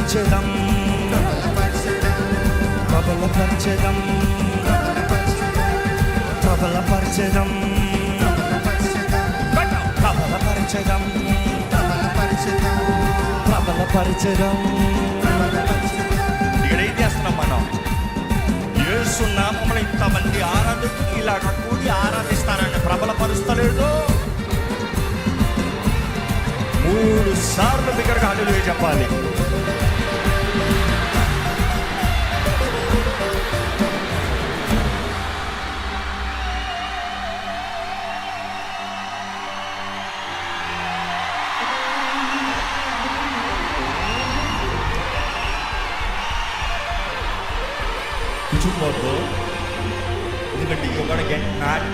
ప్రబలపరచెదం ప్రబలపరచెదం ప్రబలపరచెదం ప్రబలపరచెదం ప్రబలపరచెదం. ఇక్కడ ఏం చేస్తున్నాం మనం? యేసు నామమున ఇంతమంది ఆరాధకులు ఇలాగ కూడి ఆరాధిస్తారని ప్రబలపరుస్తలేదు. 3 సార్లు బిగ్గరగా హల్లెలూయా చెప్పాలి. కూర్చుకోవద్దు, ఎందుకంటే యూ గోట్ గెట్ మ్యాడ్.